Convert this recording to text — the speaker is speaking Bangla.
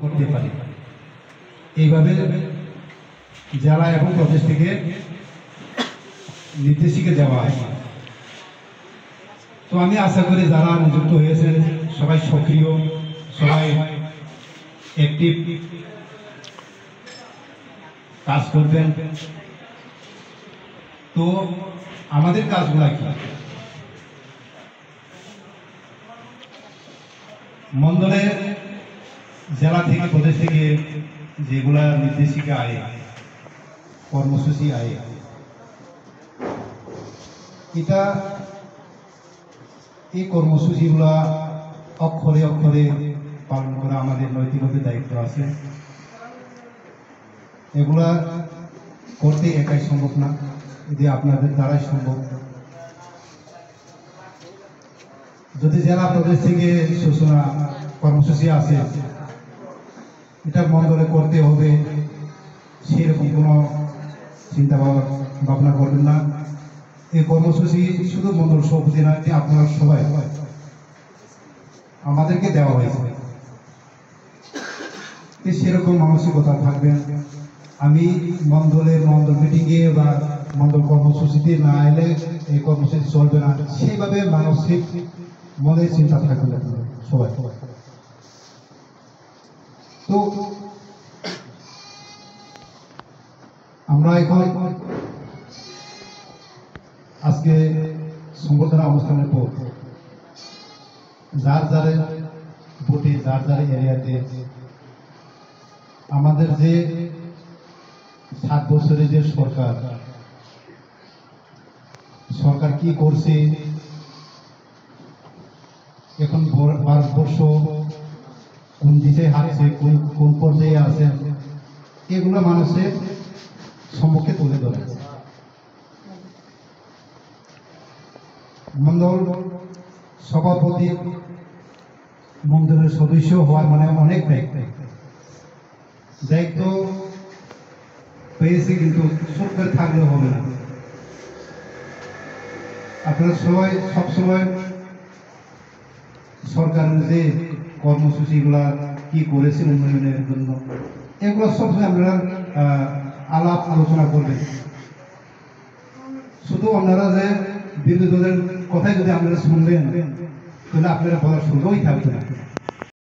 করতে পারি। এইভাবে জেলা এবং প্রদেশ থেকে নির্দেশিকা দেওয়া হয়। তো আমি আশা করি যারা নিযুক্ত হয়েছেন সবাই সক্রিয়, সবাই অ্যাক্টিভ কাজ করবেন। তো আমাদের কাজগুলো কি? মন্ডলে জেলা থেকে প্রদেশ থেকে যেগুলা নির্দেশিকা আয়, কর্মসূচি আয়, এটা এই কর্মসূচিগুলা অক্ষরে অক্ষরে পালন করা আমাদের নৈতিকতার দায়িত্ব আছে। এগুলা করতে একাই সম্ভব না, যদি আপনাদের দ্বারাই সম্ভব। যদি জেলা প্রদেশ থেকে সূচনা কর্মসূচি আছে, এটা মন্ডলে করতে হবে সেরকম কোনো চিন্তা ভাবনা করবেন না। এই কর্মসূচি শুধু মন্ডল সভাপতি না, আপনারা সবাই আমাদেরকে দেওয়া হয়েছে, সেরকম মানসিকতা থাকবেন। আমি মন্ডল মিটিংয়ে বা মন্ডল কর্মসূচিতে না এলে এই কর্মসূচি চলবে না, সেইভাবে মানসিক মনের চিন্তা থাকবে সবাই। তো আমরা এখন আজকে সংবর্ধনা অনুষ্ঠানের পর যার যারে ভোটে, যার যার এরিয়াতে আমাদের যে 7 বছরের যে সরকার কি করছে, এখন ভারতবর্ষ কোন দিকে হাঁটছে, কোন পর্যায়ে আছে, এগুলো মানুষের সম্মুখে তুলে ধরে। মন্ডল সভাপতি, মন্ডলের সদস্য হওয়ার মানে অনেক দায়িত্ব পেয়েছে, কিন্তু সরকার থাকলে হবে না। আপনারা সবাই সবসময় সরকারের যে কর্মসূচিগুলা কি করেছে উন্নয়নের জন্য, এগুলো সবসময় আপনারা আলাপ আলোচনা করবেন। শুধু আপনারা যে বিরোধী দলের কথাই যদি আপনারা শুনবেন, তাহলে আপনারা বলার সুযোগই থাকবে না।